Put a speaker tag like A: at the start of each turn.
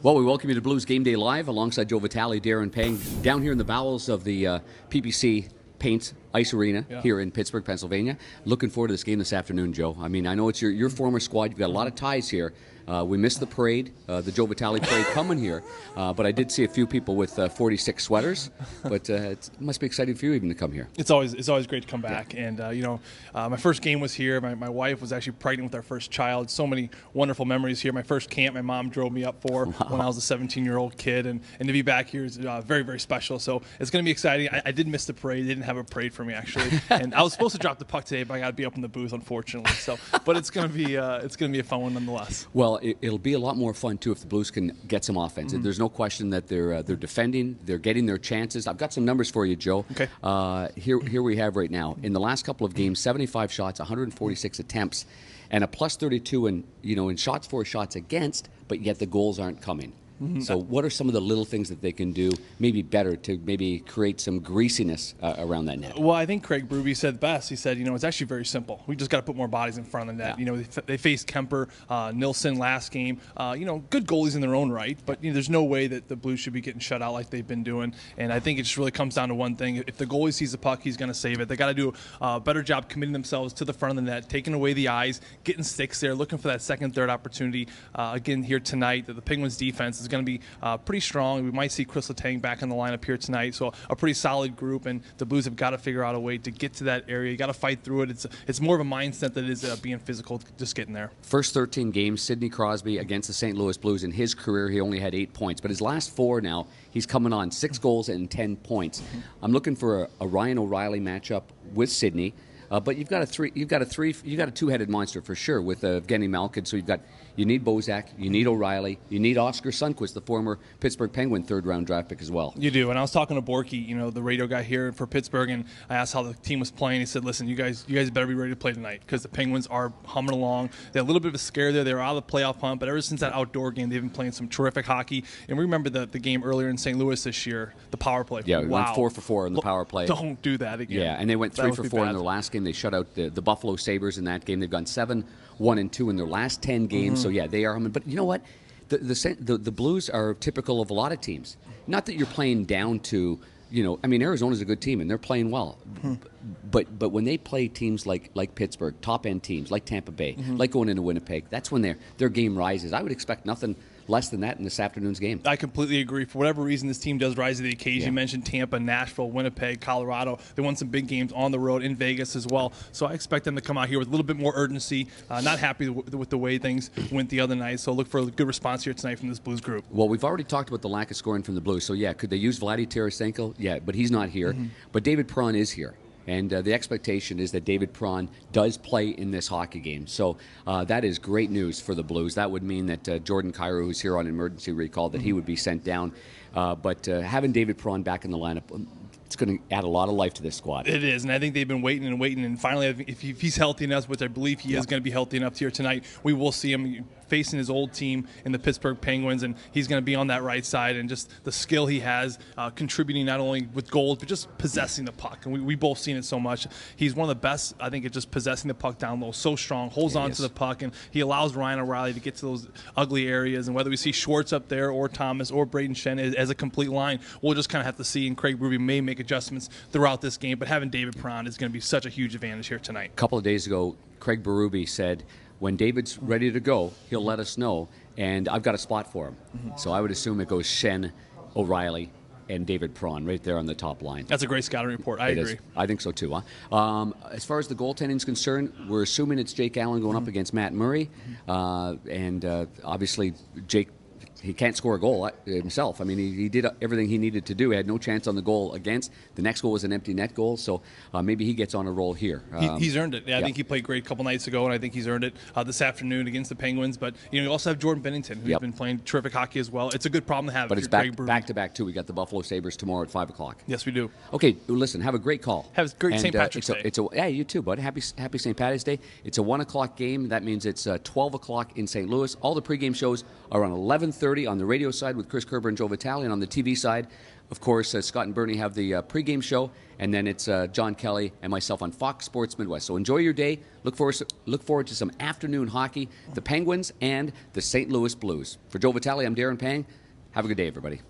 A: Well, we welcome you to Blues Game Day Live alongside Joe Vitale, Darren Pang, down here in the bowels of the PPC Paints Ice Arena here in Pittsburgh, Pennsylvania. Looking forward to this game this afternoon, Joe. I mean, I know it's your former squad. You've got a lot of ties here. We missed the parade, the Joe Vitale parade coming here, but I did see a few people with 46 sweaters. But it must be exciting for you even to come here.
B: It's always great to come back. And my first game was here. My wife was actually pregnant with our first child. So many wonderful memories here. My first camp, my mom drove me up for when I was a 17-year-old kid, and to be back here is very, very special. So it's going to be exciting. I did miss the parade. They didn't have a parade for me actually, and I was supposed to drop the puck today, but I got to be up in the booth unfortunately. So, but it's going to be a fun one nonetheless.
A: Well, it'll be a lot more fun too if the Blues can get some offense. There's no question that they're defending, they're getting their chances. I've got some numbers for you, Joe.
B: Okay.
A: Here we have right now in the last couple of games, 75 shots, 146 attempts, and a plus 32 in shots for, shots against, but yet the goals aren't coming. So what are some of the little things that they can do maybe better to maybe create some greasiness around that net?
B: Well, I think Craig Berube said best. He said, it's actually very simple. We just got to put more bodies in front of the net.
A: Yeah.
B: They faced Kemper, Nilsson last game. Good goalies in their own right, but there's no way that the Blues should be getting shut out like they've been doing. And I think it just really comes down to one thing. If the goalie sees the puck, he's going to save it. They got to do a better job committing themselves to the front of the net, taking away the eyes, getting sticks there, looking for that second, third opportunity. Again, here tonight, the Penguins' defense is going to be pretty strong. We might see Chris Letang back in the lineup here tonight, so a pretty solid group, and the Blues have got to figure out a way to get to that area. You got to fight through it. It's more of a mindset than it is being physical, just getting there.
A: First 13 games, Sidney Crosby against the St. Louis Blues. In his career, he only had 8 points, but his last 4 now, he's coming on 6 goals and 10 points. I'm looking for a Ryan O'Reilly matchup with Sidney. But you've got a two-headed monster for sure with Evgeny Malkin. So you need Bozak, you need O'Reilly, you need Oscar Sundqvist, the former Pittsburgh Penguin third-round draft pick as well.
B: You do. And I was talking to Borky, the radio guy here for Pittsburgh, and I asked how the team was playing. He said, "Listen, you guys better be ready to play tonight because the Penguins are humming along. They had a little bit of a scare there. They were out of the playoff hunt, but ever since that outdoor game, they've been playing some terrific hockey. And we remember the game earlier in St. Louis this year, the power play.
A: Yeah, we went 4 for 4 in the power play.
B: Don't do that again.
A: Yeah, and they went 3 for 4 in their last game. They shut out the Buffalo Sabres in that game. They've gone 7-1-2 in their last 10 games. So yeah, they are humming. But you know what? The Blues are typical of a lot of teams. Not that you're playing down to, Arizona's a good team and they're playing well. But when they play teams like Pittsburgh, top end teams like Tampa Bay, like going into Winnipeg, that's when their game rises. I would expect nothing less than that in this afternoon's game.
B: I completely agree. For whatever reason, this team does rise to the occasion. You mentioned Tampa, Nashville, Winnipeg, Colorado. They won some big games on the road in Vegas as well. So I expect them to come out here with a little bit more urgency. Not happy with the way things went the other night. So look for a good response here tonight from this Blues group.
A: Well, we've already talked about the lack of scoring from the Blues. So yeah, could they use Vladdy Tarasenko? Yeah, but he's not here. But David Perron is here. And the expectation is that David Perron does play in this hockey game. So that is great news for the Blues. That would mean that Jordan Kyrou, who's here on emergency recall, that he would be sent down. But having David Perron back in the lineup, it's going to add a lot of life to this squad.
B: It is, and I think they've been waiting, and finally, if he's healthy enough, which I believe he is going to be healthy enough here tonight, we will see him facing his old team in the Pittsburgh Penguins, and he's going to be on that right side, and just the skill he has, contributing not only with goals, but just possessing the puck, and we both seen it so much. He's one of the best, I think, at just possessing the puck down low, so strong, holds on to the puck, and he allows Ryan O'Reilly to get to those ugly areas, and whether we see Schwartz up there, or Thomas, or Braden Shen as a complete line, we'll just kind of have to see, and Craig Berube may make adjustments throughout this game, but having David Perron is going to be such a huge advantage here tonight.
A: A couple of days ago, Craig Berube said, when David's ready to go, he'll let us know, and I've got a spot for him. So I would assume it goes Shen, O'Reilly, and David Perron right there on the top line.
B: That's a great scouting report. I agree.
A: I think so too. As far as the goaltending is concerned, we're assuming it's Jake Allen going up against Matt Murray, and obviously Jake, he can't score a goal himself. I mean, he did everything he needed to do. He had no chance on the goal against. The next goal was an empty net goal, so maybe he gets on a roll here.
B: He's earned it. I think he played great a couple nights ago, and I think he's earned it this afternoon against the Penguins. But you also have Jordan Bennington, who's been playing terrific hockey as well. It's a good problem to have.
A: But it's back-to-back, too. We got the Buffalo Sabres tomorrow at 5 o'clock.
B: Yes, we do.
A: Okay, listen, have a great call.
B: Have a great St. Patrick's Day.
A: Yeah, you too, bud. Happy St. Patty's Day. It's a 1 o'clock game. That means it's 12 o'clock in St. Louis. All the pregame shows are on 11:30 on the radio side with Chris Kerber and Joe Vitale, and on the TV side, Of course, Scott and Bernie have the pregame show, and then it's John Kelly and myself on Fox Sports Midwest. So enjoy your day. Look forward to some afternoon hockey, the Penguins and the St. Louis Blues. For Joe Vitale, I'm Darren Pang. Have a good day, everybody.